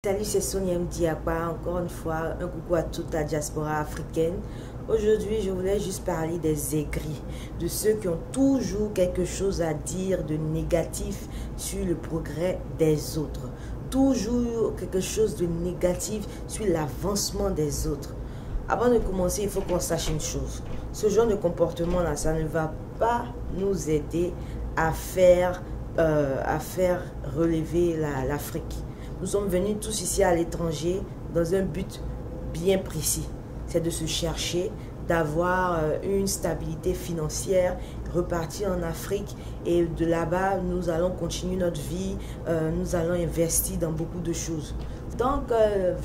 Salut, c'est Sonia Mdiakwa, encore une fois, un coucou à toute la diaspora africaine. Aujourd'hui, je voulais juste parler des aigris, de ceux qui ont toujours quelque chose à dire de négatif sur le progrès des autres. Toujours quelque chose de négatif sur l'avancement des autres. Avant de commencer, il faut qu'on sache une chose. Ce genre de comportement-là, ça ne va pas nous aider à faire relever l'Afrique. Nous sommes venus tous ici à l'étranger dans un but bien précis. C'est de se chercher, d'avoir une stabilité financière, repartir en Afrique et de là-bas, nous allons continuer notre vie, nous allons investir dans beaucoup de choses. Donc,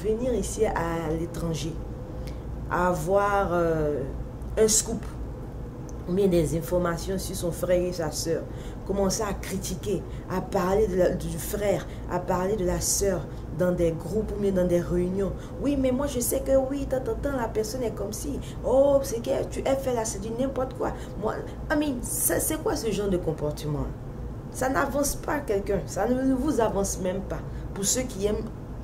venir ici à l'étranger, avoir un scoop, ou bien des informations sur son frère et sa soeur, commencer à critiquer, à parler du frère, à parler de la soeur dans des groupes ou bien dans des réunions. Oui, mais moi je sais que oui, la personne est comme si, oh, c'est que tu es fait là, c'est du n'importe quoi. Moi, c'est quoi ce genre de comportement? Ça n'avance pas quelqu'un, ça ne vous avance même pas. Pour ceux qui aiment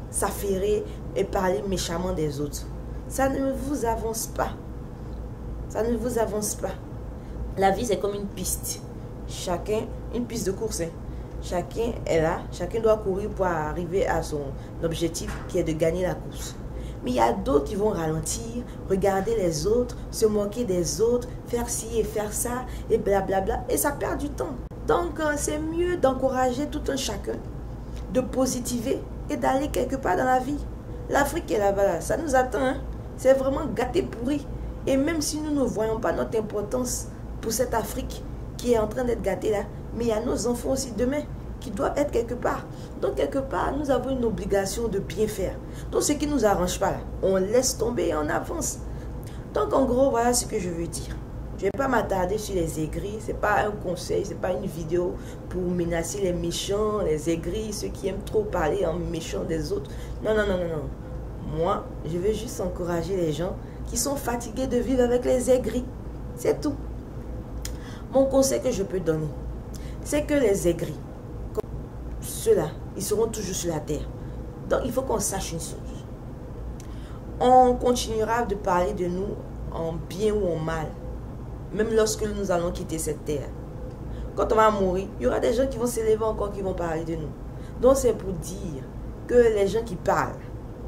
s'affairer et parler méchamment des autres, ça ne vous avance pas. Ça ne vous avance pas. La vie, c'est comme une piste. Chacun, une piste de course. Chacun est là. Chacun doit courir pour arriver à son objectif qui est de gagner la course. Mais il y a d'autres qui vont ralentir, regarder les autres, se moquer des autres, faire ci et faire ça, et blablabla. Et ça perd du temps. Donc, c'est mieux d'encourager tout un chacun, de positiver et d'aller quelque part dans la vie. L'Afrique est là-bas, là. Ça nous attend. Hein? C'est vraiment gâté pourri. Et même si nous ne voyons pas notre importance pour cette Afrique qui est en train d'être gâtée là, mais il y a nos enfants aussi demain qui doivent être quelque part. Donc quelque part, nous avons une obligation de bien faire. Donc ce qui ne nous arrange pas là, on laisse tomber et on avance. Donc en gros, voilà ce que je veux dire. Je ne vais pas m'attarder sur les aigris, ce n'est pas un conseil, ce n'est pas une vidéo pour menacer les méchants, les aigris, ceux qui aiment trop parler en méchant des autres. Non, non, non, non, non. Moi, je veux juste encourager les gens qui sont fatigués de vivre avec les aigris. C'est tout. Mon conseil que je peux donner, c'est que les aigris, ceux-là, ils seront toujours sur la terre. Donc, il faut qu'on sache une chose. On continuera de parler de nous en bien ou en mal, même lorsque nous allons quitter cette terre. Quand on va mourir, il y aura des gens qui vont s'élever encore, qui vont parler de nous. Donc, c'est pour dire que les gens qui parlent,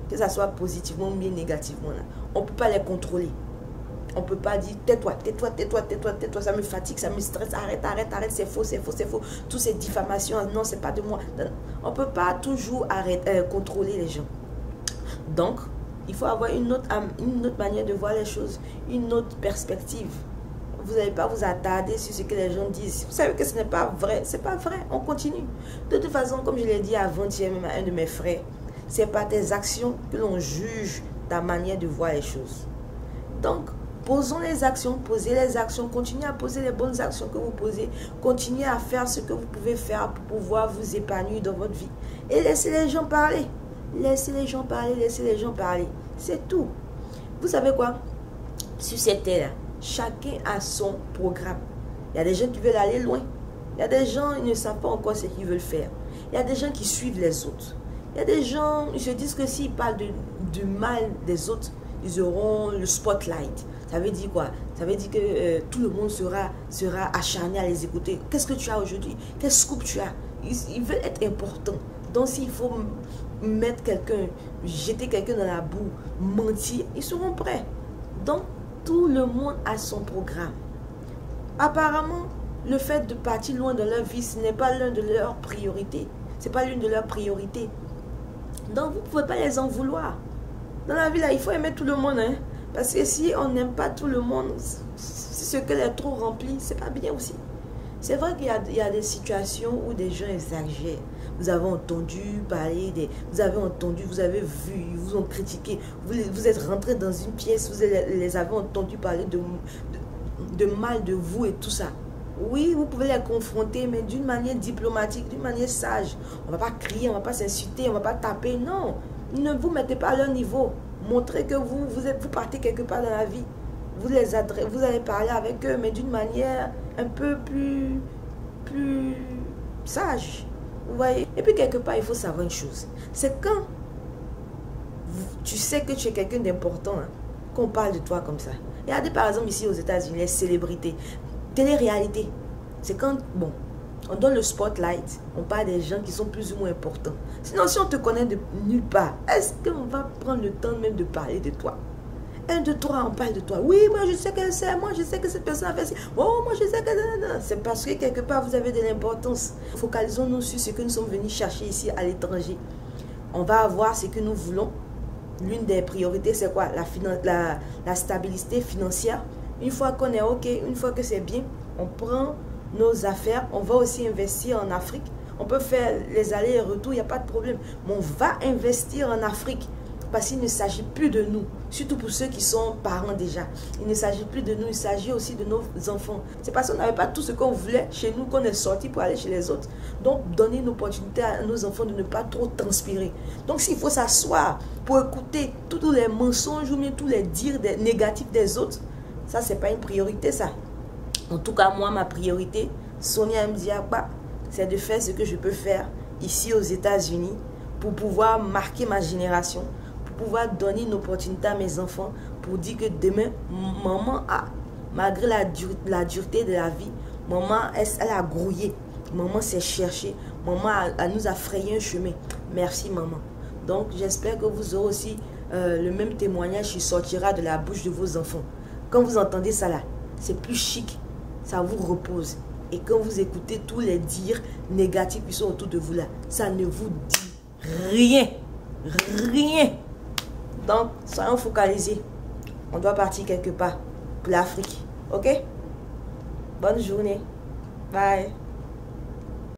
que ça soit positivement ou bien négativement, là, on ne peut pas les contrôler. On ne peut pas dire tais-toi, tais-toi, tais-toi, tais-toi, tais-toi, ça me fatigue, ça me stresse, arrête, arrête, arrête, c'est faux, c'est faussc'est faux. Toutes ces diffamations, non, c'est pas de moi. On ne peut pas toujours contrôler les gens. Donc, il faut avoir une autre manière de voir les choses, une autre perspective. Vous n'allez pas vous attarder sur ce que les gens disent. Vous savez que ce n'est pas vrai, c'est pas vrai, on continue. De toute façon, comme je l'ai dit avant-hier même à un de mes frères, c'est par tes actions que l'on juge ta manière de voir les choses. Donc, posons les actions, posez les actions, continuez à poser les bonnes actions que vous posez, continuez à faire ce que vous pouvez faire pour pouvoir vous épanouir dans votre vie. Et laissez les gens parler. Laissez les gens parler, laissez les gens parler. C'est tout. Vous savez quoi? Sur cette terre-là, chacun a son programme. Il y a des gens qui veulent aller loin. Il y a des gens qui ne savent pas encore ce qu'ils veulent faire. Il y a des gens qui suivent les autres. Il y a des gens, ils se disent que s'ils parlent du mal des autres, ils auront le spotlight. Ça veut dire quoi? Ça veut dire que tout le monde sera acharné à les écouter. Qu'est-ce que tu as aujourd'hui? Quel scoop tu as? Ils veulent être importants. Donc s'il faut mettre quelqu'un, jeter quelqu'un dans la boue, mentir, ils seront prêts. Donc tout le monde a son programme. Apparemment, le fait de partir loin de leur vie, ce n'est pas l'une de leurs priorités. Ce n'est pas l'une de leurs priorités. Donc vous ne pouvez pas les en vouloir. Dans la vie là, il faut aimer tout le monde. Hein? Parce que si on n'aime pas tout le monde, c'est ce que les trop remplis, c'est pas bien aussi. C'est vrai qu'il y a des situations où des gens exagèrent. Vous avez entendu parler, vous avez entendu, vous avez vu, ils vous ont critiqué. Vous êtes rentré dans une pièce, vous les avez entendu parler de mal de vous et tout ça. Oui, vous pouvez les confronter, mais d'une manière diplomatique, d'une manière sage. On ne va pas crier, on ne va pas s'insulter, on ne va pas taper, non. Ne vous mettez pas à leur niveau. Montrez que vous partez quelque part dans la vie. Vous allez parler avec eux, mais d'une manière un peu plus sage. Vous voyez? Et puis quelque part, il faut savoir une chose. C'est quand tu sais que tu es quelqu'un d'important, hein, qu'on parle de toi comme ça. Regardez par exemple ici aux États-Unis, les célébrités. Télé-réalité, c'est quand, bon, on donne le spotlight, on parle des gens qui sont plus ou moins importants. Sinon, si on te connaît de nulle part, est-ce qu'on va prendre le temps même de parler de toi? Un, deux, trois, on parle de toi. Oui, moi je sais que c'est, moi je sais que cette personne a fait ça. Oh, moi je sais que... C'est parce que quelque part vous avez de l'importance. Focalisons-nous sur ce que nous sommes venus chercher ici à l'étranger. On va avoir ce que nous voulons. L'une des priorités, c'est quoi? La stabilité financière. Une fois qu'on est OK, une fois que c'est bien, on prend nos affaires. On va aussi investir en Afrique. On peut faire les allers et retours, il n'y a pas de problème. Mais on va investir en Afrique. Parce qu'il ne s'agit plus de nous, surtout pour ceux qui sont parents déjà. Il ne s'agit plus de nous, il s'agit aussi de nos enfants. C'est parce qu'on n'avait pas tout ce qu'on voulait chez nous qu'on est sorti pour aller chez les autres. Donc, donner une opportunité à nos enfants de ne pas trop transpirer. Donc, s'il faut s'asseoir pour écouter tous les mensonges ou bien tous les dires négatifs des autres, ça, c'est pas une priorité, ça. En tout cas, moi, ma priorité, Sonia Mdiakba, c'est de faire ce que je peux faire ici aux États-Unis pour pouvoir marquer ma génération, pouvoir donner une opportunité à mes enfants pour dire que demain, maman a, malgré la dureté de la vie, maman, elle a grouillé, maman s'est cherchée, maman nous a frayé un chemin. Merci maman. Donc j'espère que vous aurez aussi le même témoignage qui sortira de la bouche de vos enfants. Quand vous entendez ça là, c'est plus chic, ça vous repose. Et quand vous écoutez tous les dires négatifs qui sont autour de vous là, ça ne vous dit rien. Rien. Donc, soyons focalisés. On doit partir quelque part pour l'Afrique. Ok? Bonne journée. Bye.